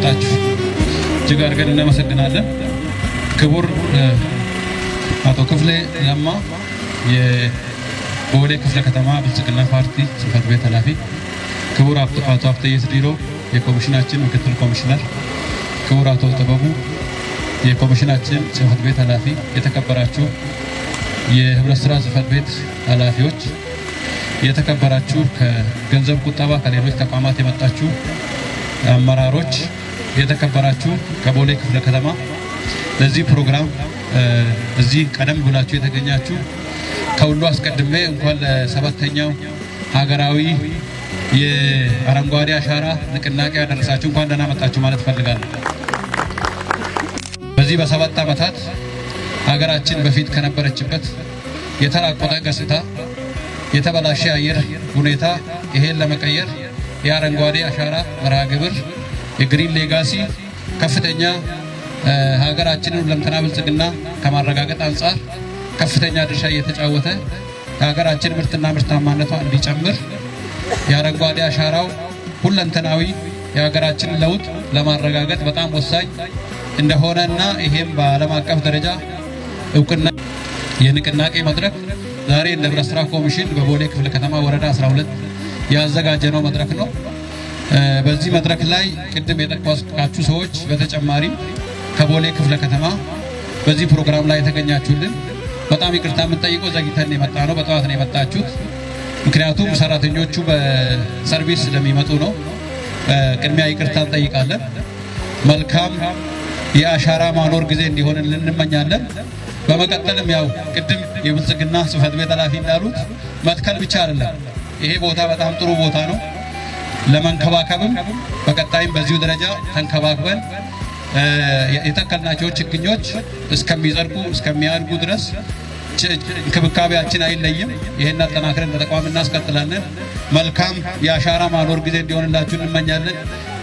ስለመጣችሁ እጅግ አድርገን እናመሰግናለን። ክቡር አቶ ክፍሌ ለማ የቦሌ ክፍለ ከተማ ብልጽግና ፓርቲ ጽሕፈት ቤት ኃላፊ፣ ክቡር አቶ ሀብተየስ ዲሮ የኮሚሽናችን ምክትል ኮሚሽነር፣ ክቡር አቶ ጥበቡ የኮሚሽናችን ጽሕፈት ቤት ኃላፊ፣ የተከበራችሁ የህብረት ስራ ጽሕፈት ቤት ኃላፊዎች፣ የተከበራችሁ ከገንዘብ ቁጠባ ከሌሎች ተቋማት የመጣችሁ አመራሮች፣ የተከበራችሁ ከቦሌ ክፍለ ከተማ ለዚህ ፕሮግራም እዚህ ቀደም ብላችሁ የተገኛችሁ፣ ከሁሉ አስቀድሜ እንኳን ለሰባተኛው ሀገራዊ የአረንጓዴ አሻራ ንቅናቄ ያደረሳችሁ እንኳን ደህና መጣችሁ ማለት ፈልጋለሁ። በዚህ በ7 ዓመታት ሀገራችን በፊት ከነበረችበት የተራቆተ ገጽታ፣ የተበላሸ አየር ሁኔታ ይሄን ለመቀየር የአረንጓዴ አሻራ መርሃ ግብር የግሪን ሌጋሲ ከፍተኛ ሀገራችንን ሁለንተና ብልጽግና ከማረጋገጥ አንጻር ከፍተኛ ድርሻ እየተጫወተ ሀገራችን ምርትና ምርታማነቷ እንዲጨምር የአረንጓዴ አሻራው ሁለንተናዊ የሀገራችንን ለውጥ ለማረጋገጥ በጣም ወሳኝ እንደሆነና ይሄም በዓለም አቀፍ ደረጃ እውቅና የንቅናቄ መድረክ ዛሬ እንደ ህብረት ስራ ኮሚሽን በቦሌ ክፍለ ከተማ ወረዳ 12 ያዘጋጀነው መድረክ ነው። በዚህ መድረክ ላይ ቅድም የጠቀስኳችሁ ሰዎች በተጨማሪም ከቦሌ ክፍለ ከተማ በዚህ ፕሮግራም ላይ የተገኛችሁልን በጣም ይቅርታ የምንጠይቀው ዘግይተን የመጣ ነው። በጠዋት ነው የመጣችሁት። ምክንያቱም ሰራተኞቹ በሰርቪስ ስለሚመጡ ነው። ቅድሚያ ይቅርታ እንጠይቃለን። መልካም የአሻራ ማኖር ጊዜ እንዲሆንልን እንመኛለን። በመቀጠልም ያው ቅድም የብልጽግና ጽሕፈት ቤት ኃላፊ እንዳሉት መትከል ብቻ አይደለም፣ ይሄ ቦታ በጣም ጥሩ ቦታ ነው ለመንከባከብም በቀጣይም በዚሁ ደረጃ ተንከባክበን የተከልናቸው ችግኞች እስከሚጸድቁ እስከሚያድጉ ድረስ እንክብካቤያችን አይለይም። ይሄን አጠናክረን ተቋም እናስቀጥላለን። መልካም የአሻራ ማኖር ጊዜ እንዲሆንላችሁ እንመኛለን።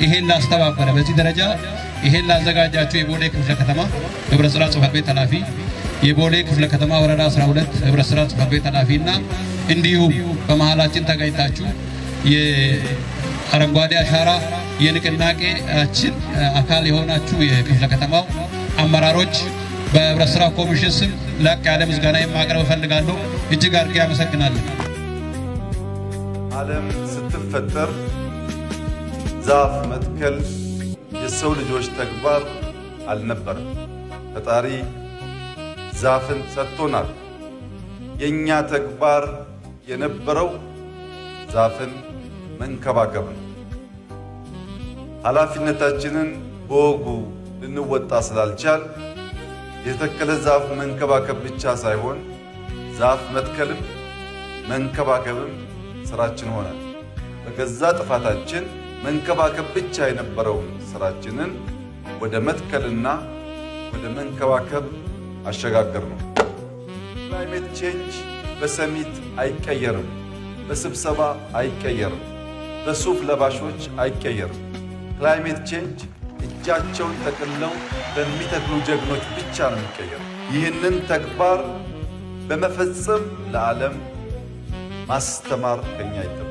ይሄን ላስተባበረ በዚህ ደረጃ ይሄን ላዘጋጃችሁ የቦሌ ክፍለ ከተማ ህብረት ስራ ጽሕፈት ቤት ኃላፊ፣ የቦሌ ክፍለ ከተማ ወረዳ 12 ህብረት ስራ ጽሕፈት ቤት ኃላፊና እንዲሁም በመሃላችን ተገኝታችሁ የአረንጓዴ አሻራ የንቅናቄያችን አካል የሆናችሁ የክፍለ ከተማው አመራሮች በህብረት ስራ ኮሚሽን ስም ላቅ ያለ ምስጋና ማቅረብ እፈልጋለሁ። እጅግ አድርጌ አመሰግናለሁ። ዓለም ስትፈጠር ዛፍ መትከል የሰው ልጆች ተግባር አልነበረም። ፈጣሪ ዛፍን ሰጥቶናል። የኛ ተግባር የነበረው ዛፍን መንከባከብ ነው። ኃላፊነታችንን በወጉ ልንወጣ ስላልቻል የተከለ ዛፍ መንከባከብ ብቻ ሳይሆን ዛፍ መትከልም መንከባከብም ስራችን ሆነ። በገዛ ጥፋታችን መንከባከብ ብቻ የነበረውን ስራችንን ወደ መትከልና ወደ መንከባከብ አሸጋገር ነው። ክላይሜት ቼንጅ በሰሚት አይቀየርም፣ በስብሰባ አይቀየርም፣ በሱፍ ለባሾች አይቀየርም። ክላይሜት ቼንጅ እጃቸውን ጠቅልለው በሚተክሉ ጀግኖች ብቻ ነው የሚቀየረው። ይህንን ተግባር በመፈጸም ለዓለም ማስተማር ከኛ ይጠበቃል።